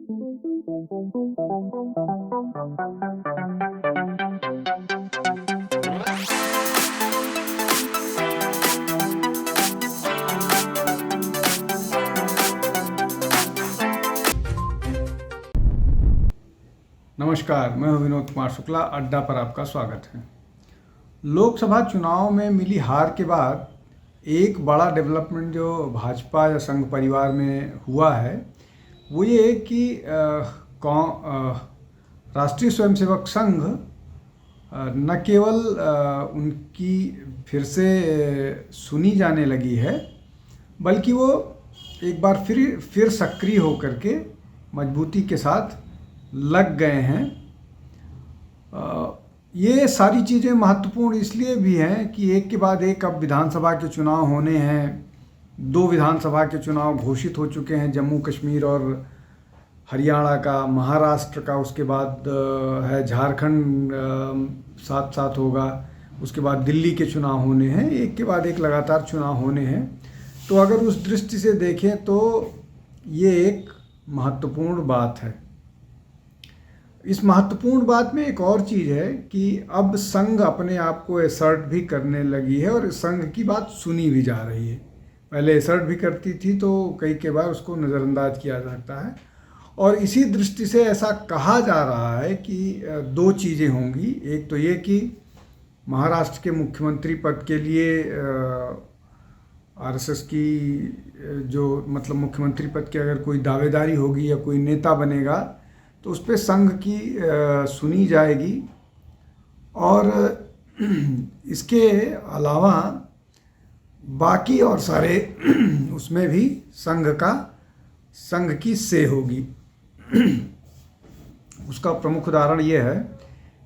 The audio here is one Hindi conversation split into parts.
नमस्कार, मैं हूं विनोद कुमार शुक्ला। अड्डा पर आपका स्वागत है। लोकसभा चुनाव में मिली हार के बाद एक बड़ा डेवलपमेंट जो भाजपा या संघ परिवार में हुआ है वो ये कि राष्ट्रीय स्वयंसेवक संघ न केवल उनकी फिर से सुनी जाने लगी है, बल्कि वो एक बार फिर सक्रिय होकर के मजबूती के साथ लग गए हैं। ये सारी चीज़ें महत्वपूर्ण इसलिए भी हैं कि एक के बाद एक अब विधानसभा के चुनाव होने हैं। 2 विधानसभा के चुनाव घोषित हो चुके हैं, जम्मू कश्मीर और हरियाणा का, महाराष्ट्र का, उसके बाद है झारखंड साथ साथ होगा, उसके बाद दिल्ली के चुनाव होने हैं। एक के बाद एक लगातार चुनाव होने हैं। तो अगर उस दृष्टि से देखें तो ये एक महत्वपूर्ण बात है। इस महत्वपूर्ण बात में एक और चीज़ है कि अब संघ अपने आप को एसर्ट भी करने लगी है और संघ की बात सुनी भी जा रही है। पहले एसर्ट भी करती थी तो कई बार उसको नज़रअंदाज किया जाता है, और इसी दृष्टि से ऐसा कहा जा रहा है कि 2 चीज़ें होंगी। एक तो ये कि महाराष्ट्र के मुख्यमंत्री पद के लिए आरएसएस की जो मतलब मुख्यमंत्री पद की अगर कोई दावेदारी होगी या कोई नेता बनेगा तो उस पर संघ की सुनी जाएगी। और इसके अलावा बाकी और सारे उसमें भी संघ की से होगी। उसका प्रमुख उदाहरण ये है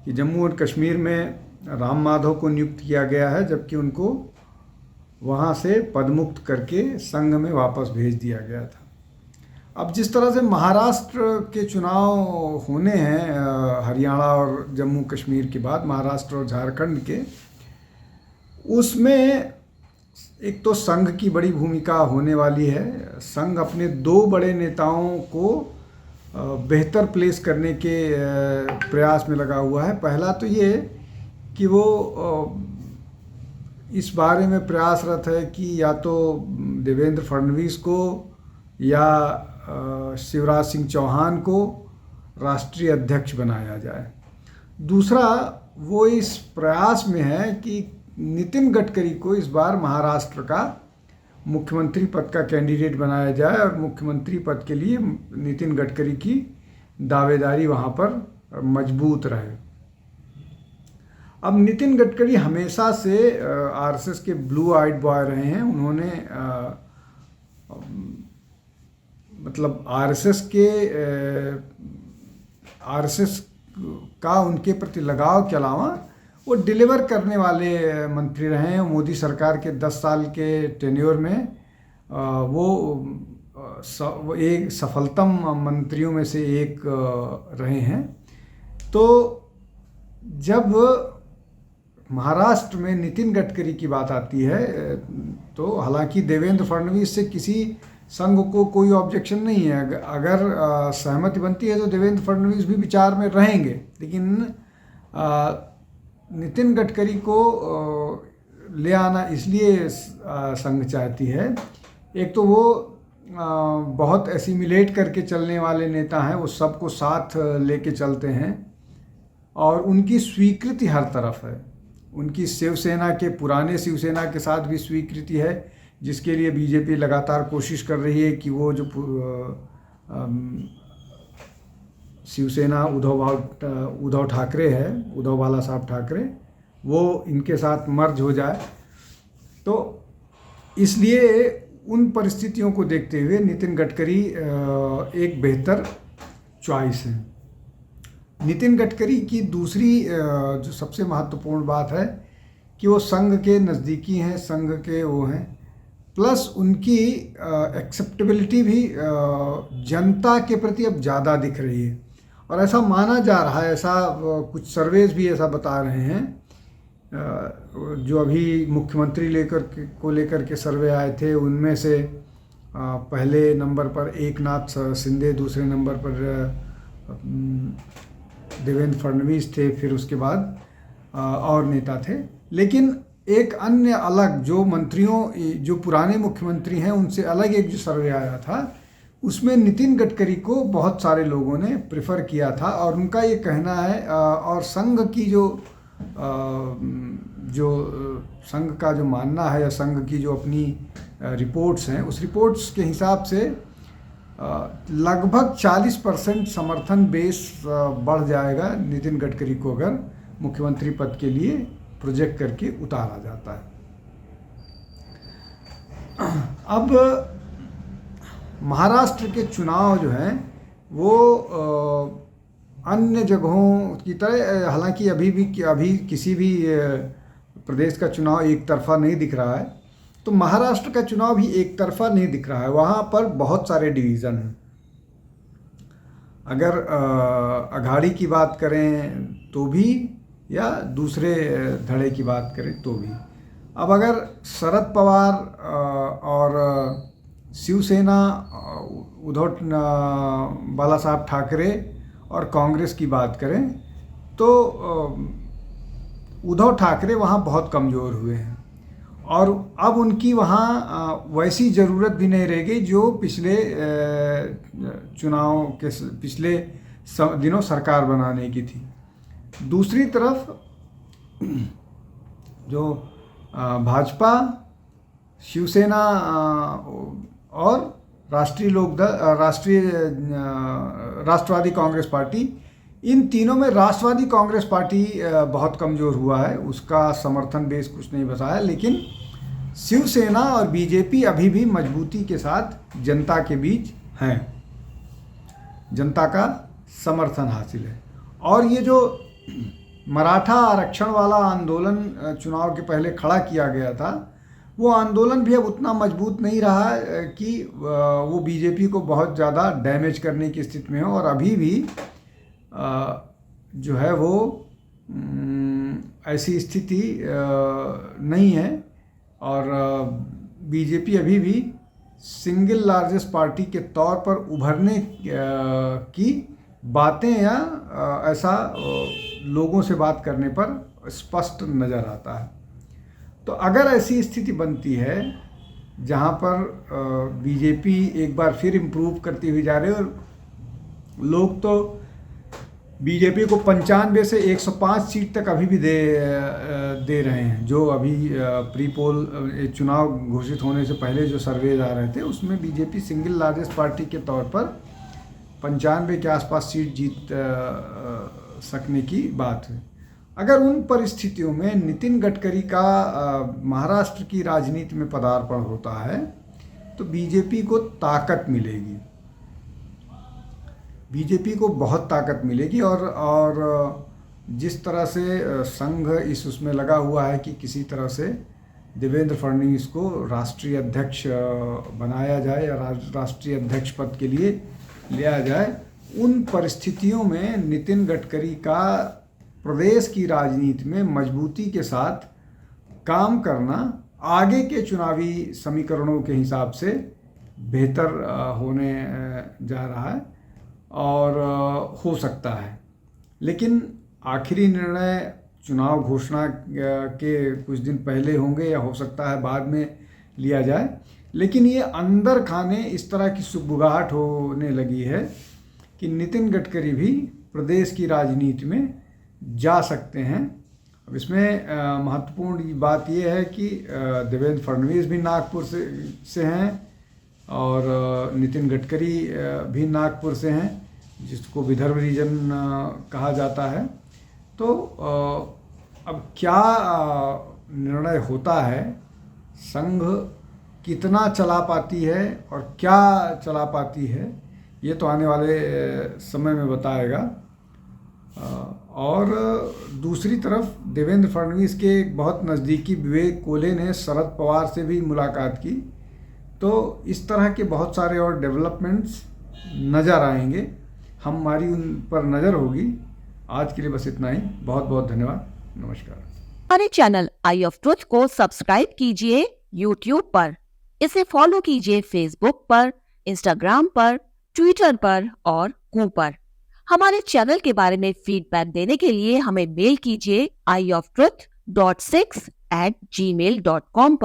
कि जम्मू और कश्मीर में राम माधव को नियुक्त किया गया है, जबकि उनको वहाँ से पदमुक्त करके संघ में वापस भेज दिया गया था। अब जिस तरह से महाराष्ट्र के चुनाव होने हैं हरियाणा और जम्मू कश्मीर के बाद, महाराष्ट्र और झारखंड के, उसमें एक तो संघ की बड़ी भूमिका होने वाली है। संघ अपने 2 बड़े नेताओं को बेहतर प्लेस करने के प्रयास में लगा हुआ है। पहला तो ये कि वो इस बारे में प्रयासरत है कि या तो देवेंद्र फडणवीस को या शिवराज सिंह चौहान को राष्ट्रीय अध्यक्ष बनाया जाए। दूसरा, वो इस प्रयास में है कि नितिन गडकरी को इस बार महाराष्ट्र का मुख्यमंत्री पद का कैंडिडेट बनाया जाए और मुख्यमंत्री पद के लिए नितिन गडकरी की दावेदारी वहाँ पर मजबूत रहे। अब नितिन गडकरी हमेशा से आरएसएस के ब्लू आइड बॉय रहे हैं। उन्होंने मतलब आरएसएस का उनके प्रति लगाव के अलावा वो डिलीवर करने वाले मंत्री रहे हैं। मोदी सरकार के 10 साल के टेन्योर में वो एक सफलतम मंत्रियों में से एक रहे हैं। तो जब महाराष्ट्र में नितिन गडकरी की बात आती है तो हालांकि देवेंद्र फडणवीस से किसी संघ को कोई ऑब्जेक्शन नहीं है। अगर सहमति बनती है तो देवेंद्र फडणवीस भी विचार में रहेंगे, लेकिन नितिन गडकरी को ले आना इसलिए संघ चाहती है। एक तो वो बहुत एसिमिलेट करके चलने वाले नेता हैं, वो सबको साथ लेके चलते हैं और उनकी स्वीकृति हर तरफ है। उनकी शिवसेना के पुराने शिवसेना के साथ भी स्वीकृति है, जिसके लिए बीजेपी लगातार कोशिश कर रही है कि वो जो शिवसेना उद्धव ठाकरे है, उद्धव बाला साहब ठाकरे, वो इनके साथ मर्ज हो जाए। तो इसलिए उन परिस्थितियों को देखते हुए नितिन गडकरी एक बेहतर चॉइस है। नितिन गडकरी की दूसरी जो सबसे महत्वपूर्ण बात है कि वो संघ के नज़दीकी हैं, संघ के वो हैं, प्लस उनकी एक्सेप्टेबिलिटी भी जनता के प्रति अब ज़्यादा दिख रही है। और ऐसा माना जा रहा है, ऐसा कुछ सर्वेज भी ऐसा बता रहे हैं, जो अभी मुख्यमंत्री लेकर के सर्वे आए थे, उनमें से पहले नंबर पर एकनाथ शिंदे, दूसरे नंबर पर देवेंद्र फडणवीस थे, फिर उसके बाद और नेता थे। लेकिन एक अन्य अलग जो मंत्रियों, जो पुराने मुख्यमंत्री हैं उनसे अलग एक जो सर्वे आया था, उसमें नितिन गडकरी को बहुत सारे लोगों ने प्रेफर किया था। और उनका ये कहना है, और संघ की जो संघ का जो मानना है, या संघ की जो अपनी रिपोर्ट्स हैं, उस रिपोर्ट्स के हिसाब से लगभग 40% समर्थन बेस बढ़ जाएगा नितिन गडकरी को अगर मुख्यमंत्री पद के लिए प्रोजेक्ट करके उतारा जाता है। अब महाराष्ट्र के चुनाव जो हैं वो अन्य जगहों की तरह, हालांकि अभी किसी भी प्रदेश का चुनाव एक तरफा नहीं दिख रहा है, तो महाराष्ट्र का चुनाव भी एक तरफा नहीं दिख रहा है। वहाँ पर बहुत सारे डिवीज़न हैं। अगर अघाड़ी की बात करें तो भी, या दूसरे धड़े की बात करें तो भी। अब अगर शरद पवार और शिवसेना, उद्धव बाला साहब ठाकरे और कांग्रेस की बात करें तो उद्धव ठाकरे वहाँ बहुत कमज़ोर हुए हैं, और अब उनकी वहाँ वैसी ज़रूरत भी नहीं रह गई जो पिछले चुनाव के पिछले दिनों सरकार बनाने की थी। दूसरी तरफ जो भाजपा, शिवसेना और राष्ट्रवादी कांग्रेस पार्टी, इन तीनों में राष्ट्रवादी कांग्रेस पार्टी बहुत कमज़ोर हुआ है, उसका समर्थन बेस कुछ नहीं बचा है। लेकिन शिवसेना और बीजेपी अभी भी मजबूती के साथ जनता के बीच हैं, जनता का समर्थन हासिल है। और ये जो मराठा आरक्षण वाला आंदोलन चुनाव के पहले खड़ा किया गया था, वो आंदोलन भी अब उतना मजबूत नहीं रहा कि वो बीजेपी को बहुत ज़्यादा डैमेज करने की स्थिति में हो, और अभी भी जो है वो ऐसी स्थिति नहीं है, और बीजेपी अभी भी सिंगल लार्जेस्ट पार्टी के तौर पर उभरने की बातें या ऐसा लोगों से बात करने पर स्पष्ट नज़र आता है। तो अगर ऐसी स्थिति बनती है जहां पर बीजेपी एक बार फिर इम्प्रूव करती हुई जा रही है, और लोग तो बीजेपी को 95 से 105 सीट तक अभी भी दे रहे हैं, जो अभी प्री पोल चुनाव घोषित होने से पहले जो सर्वे आ रहे थे उसमें बीजेपी सिंगल लार्जेस्ट पार्टी के तौर पर 95 के आसपास सीट जीत सकने की बात है। अगर उन परिस्थितियों में नितिन गडकरी का महाराष्ट्र की राजनीति में पदार्पण होता है तो बीजेपी को ताकत मिलेगी, बीजेपी को बहुत ताकत मिलेगी। और जिस तरह से संघ उसमें लगा हुआ है कि किसी तरह से देवेंद्र फडणवीस को राष्ट्रीय अध्यक्ष बनाया जाए या राष्ट्रीय अध्यक्ष पद के लिए लिया जाए, उन परिस्थितियों में नितिन गडकरी का प्रदेश की राजनीति में मजबूती के साथ काम करना आगे के चुनावी समीकरणों के हिसाब से बेहतर होने जा रहा है और हो सकता है। लेकिन आखिरी निर्णय चुनाव घोषणा के कुछ दिन पहले होंगे या हो सकता है बाद में लिया जाए। लेकिन ये अंदर खाने इस तरह की सुगबुगाहट होने लगी है कि नितिन गडकरी भी प्रदेश की राजनीति में जा सकते हैं। अब इसमें महत्वपूर्ण बात यह है कि देवेंद्र फडणवीस भी नागपुर से हैं और नितिन गडकरी भी नागपुर से हैं, जिसको विदर्भ रीजन कहा जाता है। तो अब क्या निर्णय होता है, संघ कितना चला पाती है और क्या चला पाती है, ये तो आने वाले समय में बताएगा। और दूसरी तरफ देवेंद्र फडणवीस के एक बहुत नज़दीकी विवेक कोले ने शरद पवार से भी मुलाकात की। तो इस तरह के बहुत सारे और डेवलपमेंट्स नज़र आएंगे, हमारी उन पर नज़र होगी। आज के लिए बस इतना ही। बहुत बहुत धन्यवाद। नमस्कार। हमारे चैनल आई ऑफ ट्रुथ को सब्सक्राइब कीजिए YouTube पर इसे फॉलो कीजिए फेसबुक पर, इंस्टाग्राम पर, ट्विटर पर और कू पर। हमारे चैनल के बारे में फीडबैक देने के लिए हमें मेल कीजिए ioftruth.6@gmail.com पर।